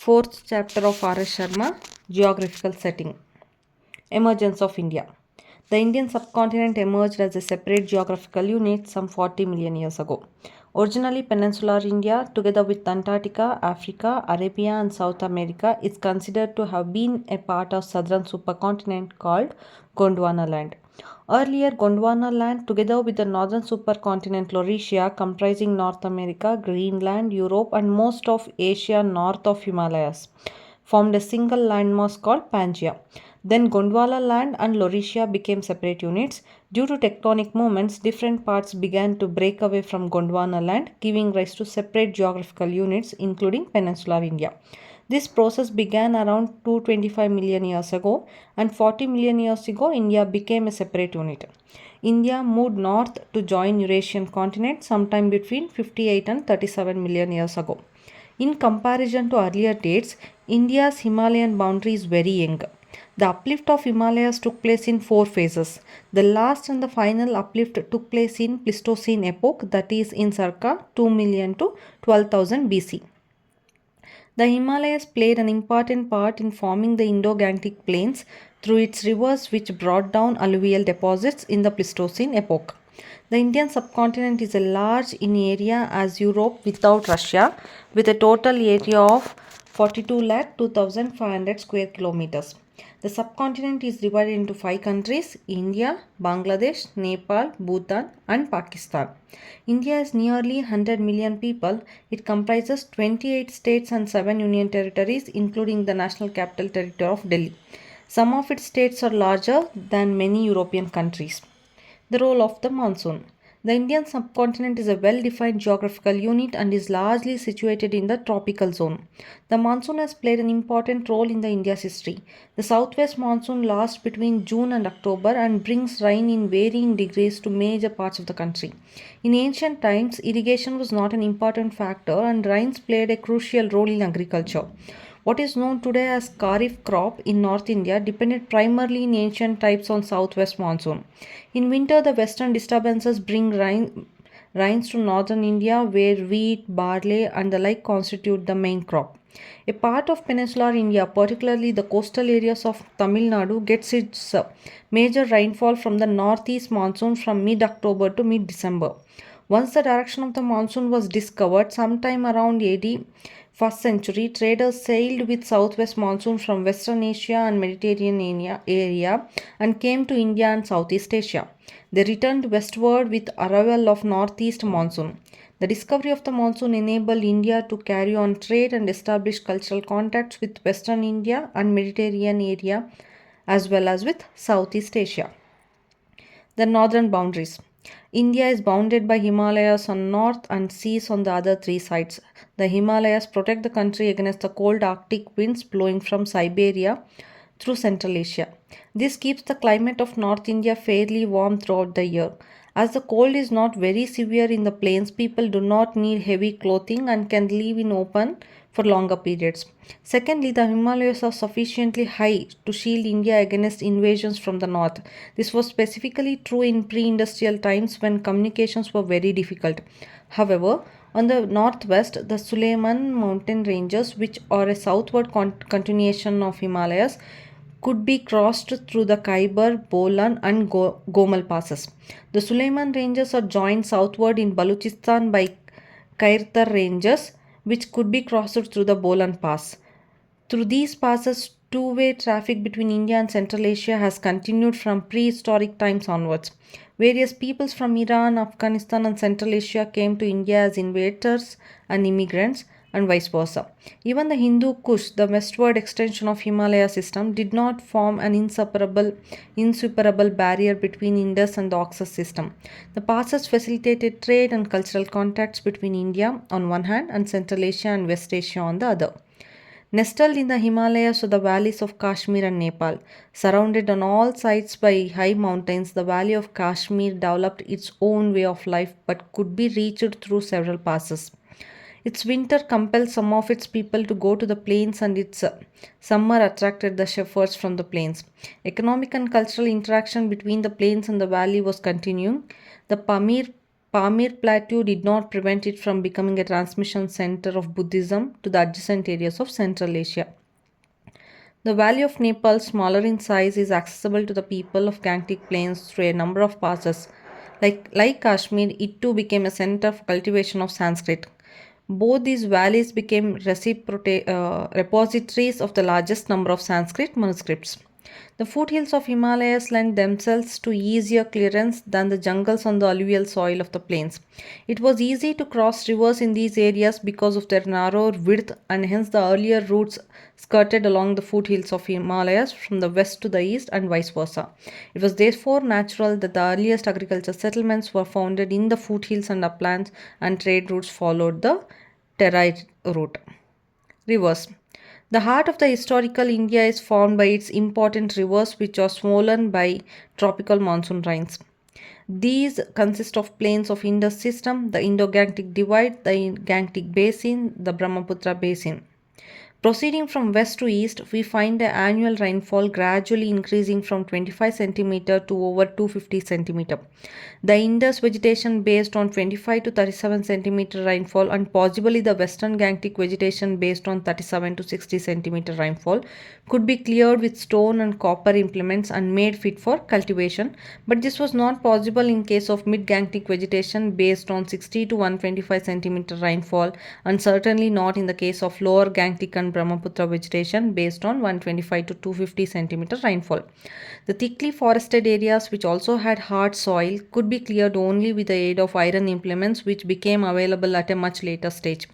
Fourth chapter of R S Sharma, Geographical Setting. Emergence of India. The Indian subcontinent emerged as a separate geographical unit some 40 million years ago. Originally peninsular India, together with Antarctica, Africa, Arabia, and South America, is considered to have been a part of southern supercontinent called Gondwana land. Earlier, Gondwana land, together with the northern supercontinent Laurasia, comprising North America, Greenland, Europe, and most of Asia north of Himalayas, formed a single landmass called Pangaea. Then Gondwana land and Laurasia became separate units. Due to tectonic movements, different parts began to break away from Gondwana land, giving rise to separate geographical units, including peninsular India. This process began around 225 million years ago, and 40 million years ago, India became a separate unit. India moved north to join Eurasian continent sometime between 58 and 37 million years ago. In comparison to earlier dates, India's Himalayan boundary is very young. The uplift of Himalayas took place in four phases. The last and the final uplift took place in Pleistocene epoch, that is in circa 2 million to 12,000 BC. The Himalayas played an important part in forming the Indo-Gangetic plains through its rivers, which brought down alluvial deposits in the Pleistocene epoch. The Indian subcontinent is as large in area as Europe without Russia, with a total area of 42 lakh 2,500 square kilometers. The subcontinent is divided into 5 countries: India, Bangladesh, Nepal, Bhutan, and Pakistan. India has nearly 100 million people. It comprises 28 states and 7 union territories, including the National Capital Territory of Delhi. Some of its states are larger than many European countries. The role of the monsoon. The Indian subcontinent is a well-defined geographical unit and is largely situated in the tropical zone. The monsoon has played an important role in the India's history. The southwest monsoon lasts between June and October and brings rain in varying degrees to major parts of the country. In ancient times, irrigation was not an important factor and rains played a crucial role in agriculture. What is known today as Kharif crop in North India depended primarily in ancient times on southwest monsoon. In winter, the western disturbances bring rains to northern India, where wheat, barley, and the like constitute the main crop. A part of peninsular India, particularly the coastal areas of Tamil Nadu, gets its major rainfall from the northeast monsoon from mid October to mid December. Once the direction of the monsoon was discovered, sometime around AD 1st century, traders sailed with southwest monsoon from Western Asia and Mediterranean area and came to India and Southeast Asia. They returned westward with arrival of northeast monsoon. The discovery of the monsoon enabled India to carry on trade and establish cultural contacts with Western India and Mediterranean area as well as with Southeast Asia. The northern boundaries. India is bounded by Himalayas on north and seas on the other three sides. The Himalayas protect the country against the cold Arctic winds blowing from Siberia through Central Asia. This keeps the climate of North India fairly warm throughout the year. As the cold is not very severe in the plains, people do not need heavy clothing and can live in open for longer periods. Secondly, the Himalayas are sufficiently high to shield India against invasions from the north. This was specifically true in pre-industrial times when communications were very difficult. However, on the northwest, the Suleiman mountain ranges, which are a southward continuation of Himalayas, could be crossed through the Khyber, Bolan, and Gomal passes. The Suleiman ranges are joined southward in Balochistan by Kairtar ranges, which could be crossed through the Bolan Pass. Through these passes, two-way traffic between India and Central Asia has continued from prehistoric times onwards. Various peoples from Iran, Afghanistan, and Central Asia came to India as invaders and immigrants, and vice versa. Even the Hindu Kush, the westward extension of Himalaya system, did not form an insuperable barrier between Indus and the Oxus system. The passes facilitated trade and cultural contacts between India on one hand and Central Asia and West Asia on the other. Nestled in the Himalayas are the valleys of Kashmir and Nepal. Surrounded on all sides by high mountains, the valley of Kashmir developed its own way of life but could be reached through several passes. Its winter compelled some of its people to go to the plains, and its summer attracted the shepherds from the plains. Economic and cultural interaction between the plains and the valley was continuing. The Pamir Plateau did not prevent it from becoming a transmission center of Buddhism to the adjacent areas of Central Asia. The Valley of Nepal, smaller in size, is accessible to the people of Gangetic Plains through a number of passes. Like Kashmir, it too became a center for cultivation of Sanskrit. Both these valleys became repositories of the largest number of Sanskrit manuscripts. The foothills of Himalayas lend themselves to easier clearance than the jungles on the alluvial soil of the plains. It was easy to cross rivers in these areas because of their narrower width, and hence the earlier routes skirted along the foothills of Himalayas from the west to the east and vice versa. It was therefore natural that the earliest agricultural settlements were founded in the foothills and uplands, and trade routes followed the Terai route. Rivers. The heart of the historical India is formed by its important rivers, which are swollen by tropical monsoon rains. These consist of plains of Indus system, the Indo-Gangetic Divide, the Gangetic Basin, the Brahmaputra Basin. Proceeding from west to east, we find the annual rainfall gradually increasing from 25 cm to over 250 cm. The Indus vegetation based on 25 to 37 cm rainfall, and possibly the western Gangetic vegetation based on 37 to 60 cm rainfall, could be cleared with stone and copper implements and made fit for cultivation, but this was not possible in case of mid-Gangetic vegetation based on 60 to 125 cm rainfall, and certainly not in the case of lower Gangetic and Brahmaputra vegetation based on 125 to 250 cm rainfall. The thickly forested areas, which also had hard soil, could be cleared only with the aid of iron implements, which became available at a much later stage.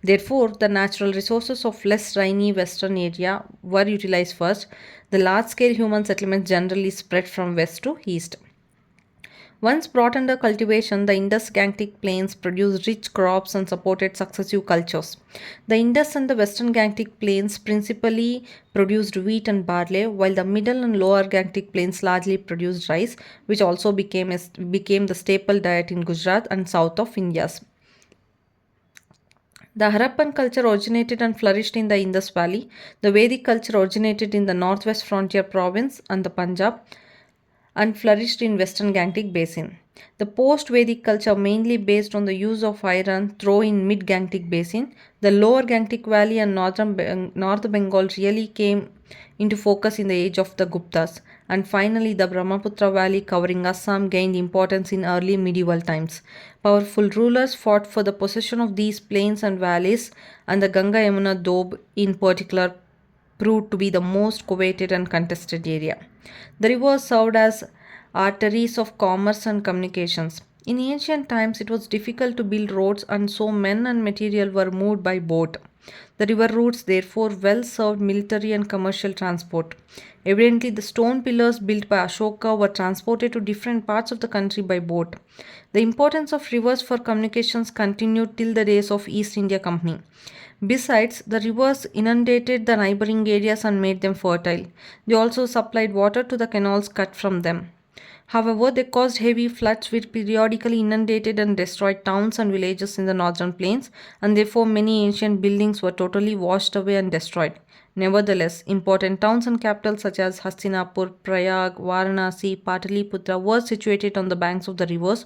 Therefore, the natural resources of less rainy western area were utilized first. The large-scale human settlements generally spread from west to east. Once brought under cultivation, the Indus-Gangetic plains produced rich crops and supported successive cultures. The Indus and the Western Gangetic plains principally produced wheat and barley, while the Middle and Lower Gangetic plains largely produced rice, which also became the staple diet in Gujarat and south of India. The Harappan culture originated and flourished in the Indus Valley. The Vedic culture originated in the northwest frontier province and the Punjab, and flourished in western Gangetic basin. The post-Vedic culture, mainly based on the use of iron, through in mid-Gangetic basin. The lower Gangetic valley and North Bengal really came into focus in the age of the Guptas, and finally the Brahmaputra valley covering Assam gained importance in early medieval times. Powerful rulers fought for the possession of these plains and valleys, and the Ganga Yamuna Doab in particular proved to be the most coveted and contested area. The rivers served as arteries of commerce and communications. In ancient times, it was difficult to build roads, and so men and material were moved by boat. The river routes therefore well served military and commercial transport. Evidently, the stone pillars built by Ashoka were transported to different parts of the country by boat. The importance of rivers for communications continued till the days of East India Company. Besides, the rivers inundated the neighboring areas and made them fertile. They also supplied water to the canals cut from them. However, they caused heavy floods which periodically inundated and destroyed towns and villages in the northern plains, and therefore many ancient buildings were totally washed away and destroyed. Nevertheless, important towns and capitals such as Hastinapur, Prayag, Varanasi, Pataliputra were situated on the banks of the rivers.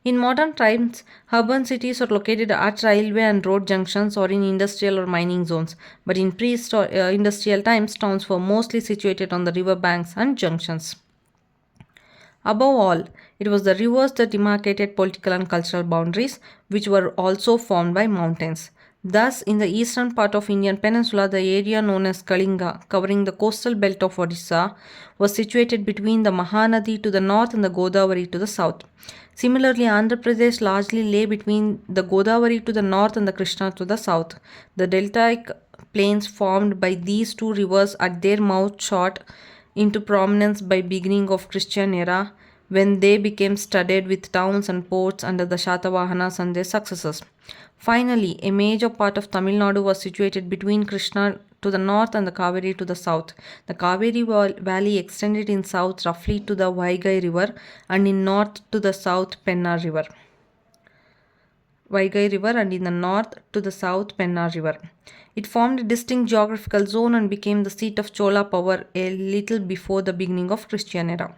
In modern times, urban cities are located at railway and road junctions or in industrial or mining zones, but in pre-industrial times, towns were mostly situated on the river banks and junctions. Above all, it was the rivers that demarcated political and cultural boundaries, which were also formed by mountains. Thus, in the eastern part of Indian peninsula, the area known as Kalinga, covering the coastal belt of Odisha, was situated between the Mahanadi to the north and the Godavari to the south. Similarly, Andhra Pradesh largely lay between the Godavari to the north and the Krishna to the south. The deltaic plains formed by these two rivers at their mouth shot into prominence by beginning of Christian era, when they became studded with towns and ports under the Shatavahanas and their successors. Finally, a major part of Tamil Nadu was situated between Krishna to the north and the Kaveri to the south. The Kaveri valley extended in south roughly to the Vaigai river, and in north to the south Penna river. Vaigai River, and in the north to the south Penna River. It formed a distinct geographical zone and became the seat of Chola power a little before the beginning of Christian era.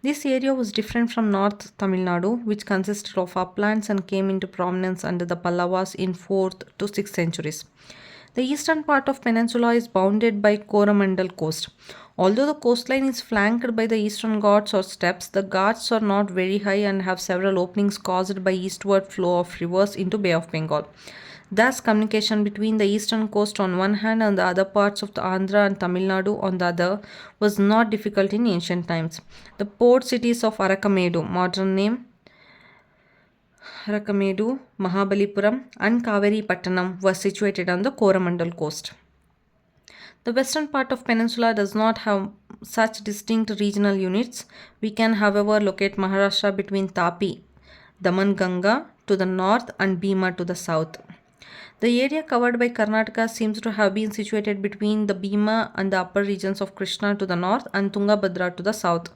This area was different from North Tamil Nadu, which consisted of uplands and came into prominence under the Pallavas in 4th to 6th centuries. The eastern part of peninsula is bounded by Coromandel coast. Although the coastline is flanked by the eastern ghats or steppes, the ghats are not very high and have several openings caused by eastward flow of rivers into Bay of Bengal. Thus, communication between the eastern coast on one hand and the other parts of the Andhra and Tamil Nadu on the other was not difficult in ancient times. The port cities of Arakamedu, modern name Rakamedu, Mahabalipuram, and Kaveri Pattanam were situated on the Coromandel coast. The western part of peninsula does not have such distinct regional units. We can, however, locate Maharashtra between Tapi, Damanganga to the north, and Bhima to the south. The area covered by Karnataka seems to have been situated between the Bhima and the upper regions of Krishna to the north and Tungabhadra to the south.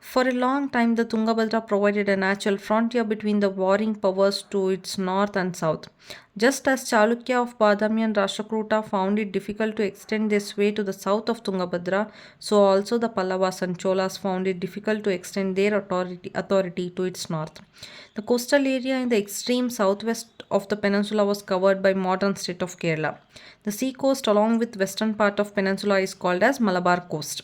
For a long time, the Tungabhadra provided a natural frontier between the warring powers to its north and south. Just as Chalukya of Badami and Rashtrakuta found it difficult to extend their sway to the south of Tungabhadra, so also the Pallavas and Cholas found it difficult to extend their authority to its north. The coastal area in the extreme southwest of the peninsula was covered by modern state of Kerala. The sea coast along with western part of peninsula is called as Malabar coast.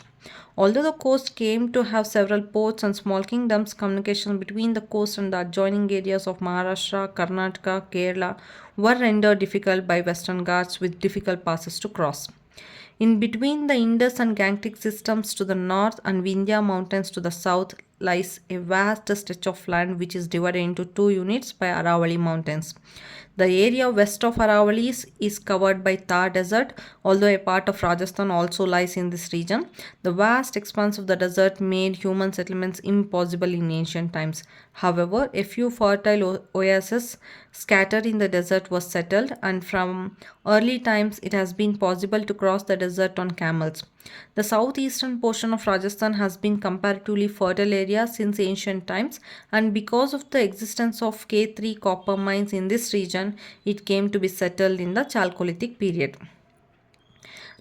Although the coast came to have several ports and small kingdoms, communication between the coast and the adjoining areas of Maharashtra, Karnataka, Kerala were rendered difficult by western Ghats with difficult passes to cross. In between the Indus and Gangetic systems to the north and Vindhya mountains to the south lies a vast stretch of land which is divided into two units by Aravali mountains. The area west of Aravallis is covered by Thar Desert, although a part of Rajasthan also lies in this region. The vast expanse of the desert made human settlements impossible in ancient times. However, a few fertile oases scattered in the desert was settled, and from early times it has been possible to cross the desert on camels. The southeastern portion of Rajasthan has been comparatively fertile area since ancient times, and because of the existence of K3 copper mines in this region, it came to be settled in the Chalcolithic period.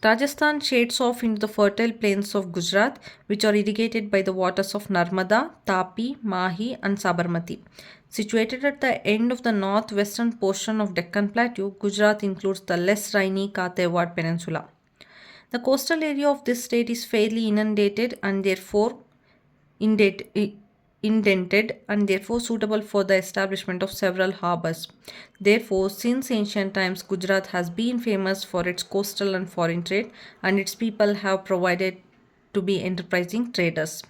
Rajasthan shades off into the fertile plains of Gujarat, which are irrigated by the waters of Narmada, Tapi, Mahi, and Sabarmati. Situated at the end of the northwestern portion of Deccan Plateau, Gujarat includes the less rainy Kathiawar Peninsula. The coastal area of this state is fairly inundated and therefore indented and therefore suitable for the establishment of several harbors. Therefore, since ancient times, Gujarat has been famous for its coastal and foreign trade, and its people have provided to be enterprising traders.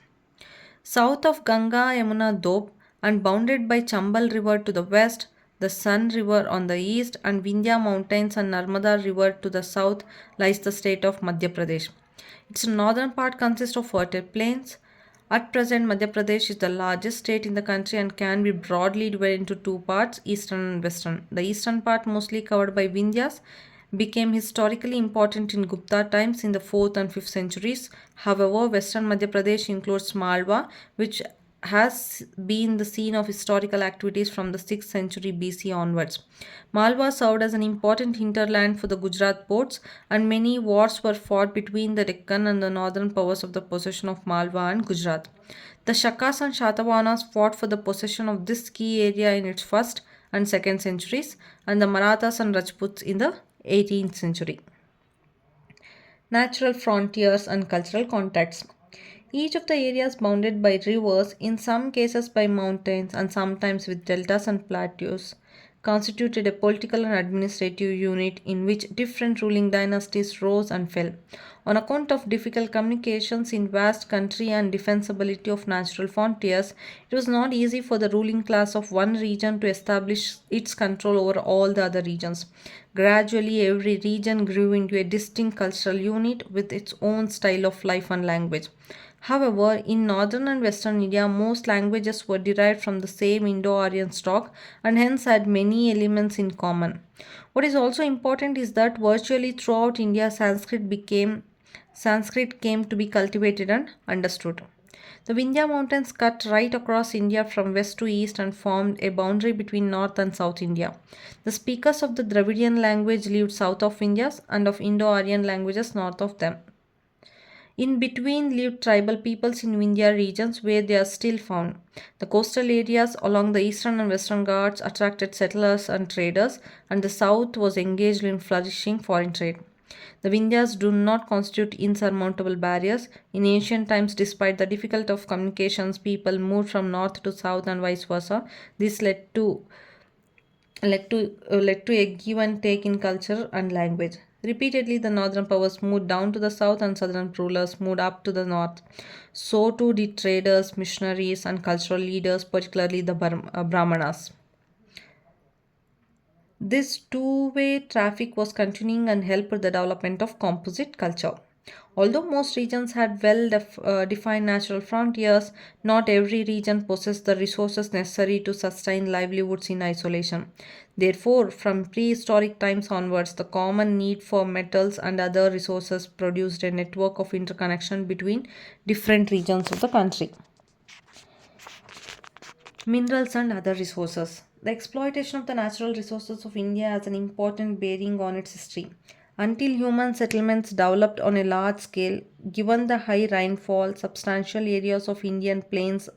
South of Ganga Yamuna Doab and bounded by Chambal River to the west, the Sun River on the east, and Vindhya Mountains and Narmada River to the south lies the state of Madhya Pradesh. Its northern part consists of fertile plains. At present, Madhya Pradesh is the largest state in the country and can be broadly divided into two parts, eastern and western. The eastern part, mostly covered by Vindhyas, became historically important in Gupta times in the 4th and 5th centuries. However, western Madhya Pradesh includes Malwa, which has been the scene of historical activities from the 6th century BC onwards. Malwa served as an important hinterland for the Gujarat ports, and many wars were fought between the Deccan and the northern powers of the possession of Malwa and Gujarat. The Shakas and Shatavahanas fought for the possession of this key area in its 1st and 2nd centuries, and the Marathas and Rajputs in the 18th century. Natural frontiers and cultural contacts. Each of the areas bounded by rivers, in some cases by mountains, and sometimes with deltas and plateaus, constituted a political and administrative unit in which different ruling dynasties rose and fell. On account of difficult communications in vast country and defensibility of natural frontiers, it was not easy for the ruling class of one region to establish its control over all the other regions. Gradually, every region grew into a distinct cultural unit with its own style of life and language. However, in northern and western India, most languages were derived from the same Indo-Aryan stock and hence had many elements in common. What is also important is that virtually throughout India, Sanskrit came to be cultivated and understood. The Vindhya Mountains cut right across India from west to east and formed a boundary between North and South India. The speakers of the Dravidian language lived south of India and of Indo Aryan languages north of them. In between lived tribal peoples in Vindhya regions where they are still found. The coastal areas along the eastern and western Ghats attracted settlers and traders, and the south was engaged in flourishing foreign trade. The Vindhyas do not constitute insurmountable barriers. In ancient times, despite the difficulty of communications, people moved from north to south and vice versa. This led to a give and take in culture and language. Repeatedly, the northern powers moved down to the south and southern rulers moved up to the north. So too did traders, missionaries, and cultural leaders, particularly the Brahmanas. This two-way traffic was continuing and helped the development of composite culture. Although most regions had defined natural frontiers, not every region possessed the resources necessary to sustain livelihoods in isolation. Therefore, from prehistoric times onwards, the common need for metals and other resources produced a network of interconnection between different regions of the country. Minerals and other resources. The exploitation of the natural resources of India has an important bearing on its history. Until human settlements developed on a large scale, given the high rainfall, substantial areas of Indian plains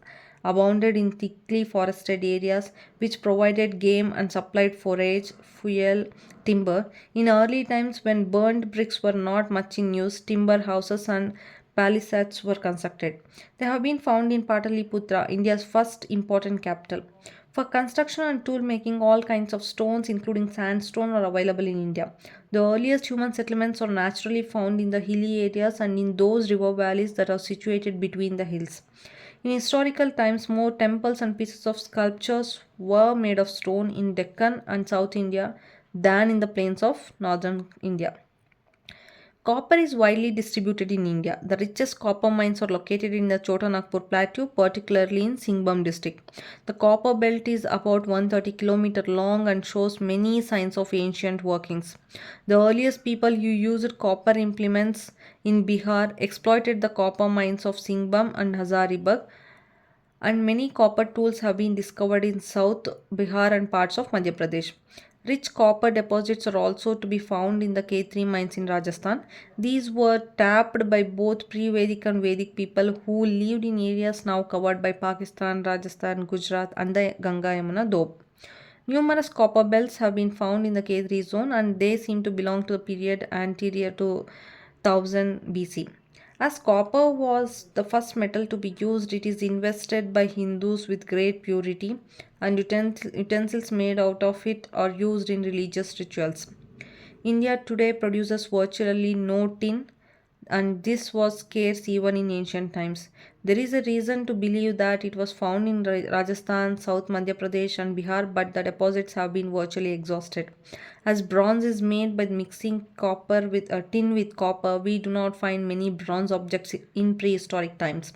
abounded in thickly forested areas which provided game and supplied forage, fuel, timber. In early times, when burnt bricks were not much in use, timber houses and palisades were constructed. They have been found in Pataliputra, India's first important capital. For construction and tool making, all kinds of stones, including sandstone, are available in India. The earliest human settlements are naturally found in the hilly areas and in those river valleys that are situated between the hills. In historical times, more temples and pieces of sculptures were made of stone in Deccan and South India than in the plains of northern India. Copper is widely distributed in India. The richest copper mines are located in the Chota Nagpur plateau, particularly in Singhbum district. The copper belt is about 130 km long and shows many signs of ancient workings. The earliest people who used copper implements in Bihar exploited the copper mines of Singhbum and Hazaribagh, and many copper tools have been discovered in South Bihar and parts of Madhya Pradesh. Rich copper deposits are also to be found in the K3 mines in Rajasthan. These were tapped by both pre Vedic and Vedic people who lived in areas now covered by Pakistan, Rajasthan, Gujarat, and the Ganga Yamuna Doab. Numerous copper belts have been found in the K3 zone and they seem to belong to the period anterior to 1000 BC. As copper was the first metal to be used, it is invested by Hindus with great purity, and utensils made out of it are used in religious rituals. India today produces virtually no tin, and this was scarce even in ancient times. There is a reason to believe that it was found in Rajasthan, South Madhya Pradesh, and Bihar, but the deposits have been virtually exhausted. As bronze is made by mixing copper with a tin with copper, we do not find many bronze objects in prehistoric times.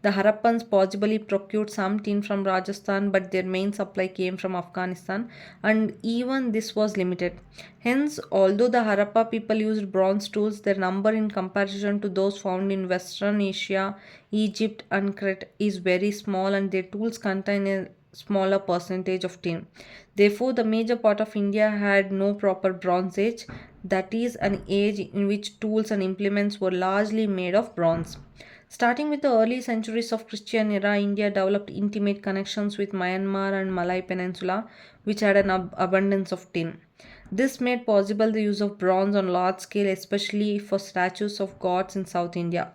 The Harappans possibly procured some tin from Rajasthan, but their main supply came from Afghanistan, and even this was limited. Hence, although the Harappa people used bronze tools, their number in comparison to those found in Western Asia, Egypt, and Crete is very small, and their tools contain a smaller percentage of tin. Therefore, the major part of India had no proper Bronze Age, that is, an age in which tools and implements were largely made of bronze. Starting with the early centuries of Christian era, India developed intimate connections with Myanmar and Malay Peninsula, which had an abundance of tin. This made possible the use of bronze on large scale, especially for statues of gods in South India.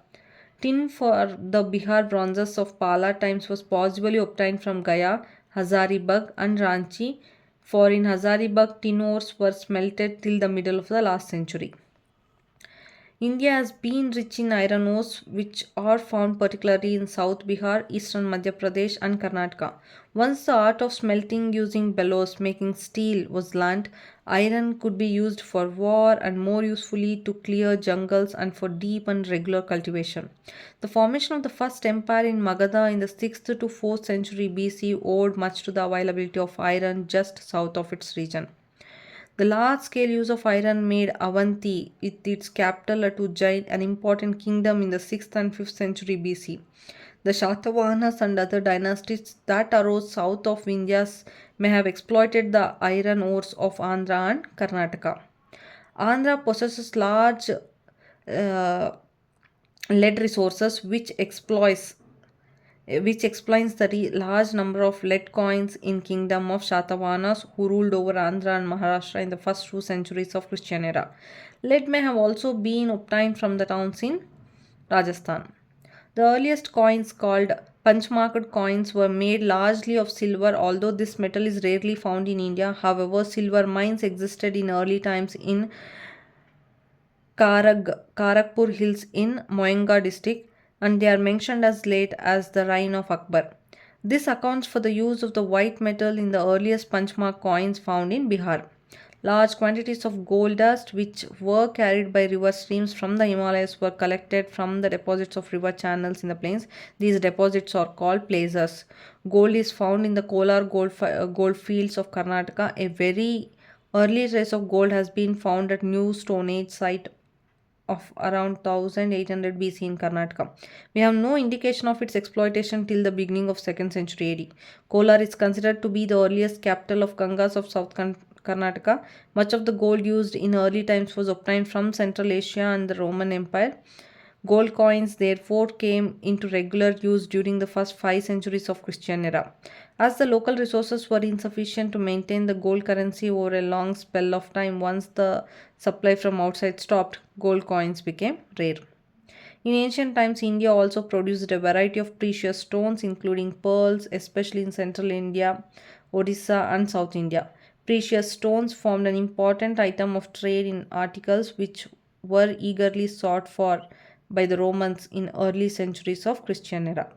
Tin for the Bihar bronzes of Pala times was possibly obtained from Gaya, Hazaribagh, and Ranchi, for in Hazaribagh tin ores were smelted till the middle of the last century. India has been rich in iron ores, which are found particularly in South Bihar, Eastern Madhya Pradesh, and Karnataka. Once the art of smelting using bellows, making steel, was learnt, iron could be used for war and more usefully to clear jungles and for deep and regular cultivation. The formation of the first empire in Magadha in the 6th to 4th century BC owed much to the availability of iron just south of its region. The large scale use of iron made Avanti, with its capital at Ujjain, an important kingdom in the 6th and 5th century BC. The Shatavahanas and other dynasties that arose south of India may have exploited the iron ores of Andhra and Karnataka. Andhra possesses large uh, lead resources which explains the large number of lead coins in kingdom of Shatavahanas who ruled over Andhra and Maharashtra in the first 2 centuries of Christian era. Lead may have also been obtained from the towns in Rajasthan. The earliest coins, called punchmarked coins, were made largely of silver, although this metal is rarely found in India. However, silver mines existed in early times in Kharagpur Hills in Moenga district, and they are mentioned as late as the reign of Akbar. This accounts for the use of the white metal in the earliest punchmark coins found in Bihar. Large quantities of gold dust, which were carried by river streams from the Himalayas, were collected from the deposits of river channels in the plains. These deposits are called placers. Gold is found in the Kolar gold fields of Karnataka. A very early trace of gold has been found at New Stone Age site of around 1800 BC in Karnataka. We have no indication of its exploitation till the beginning of 2nd century AD. Kolar is considered to be the earliest capital of Gangas of South Karnataka. Much of the gold used in early times was obtained from Central Asia and the Roman Empire. Gold coins therefore came into regular use during the first 5 centuries of Christian era. As the local resources were insufficient to maintain the gold currency over a long spell of time, once the supply from outside stopped, gold coins became rare. In ancient times, India also produced a variety of precious stones, including pearls, especially in central India, Odisha, and South India. Precious stones formed an important item of trade in articles which were eagerly sought for by the Romans in early centuries of Christian era.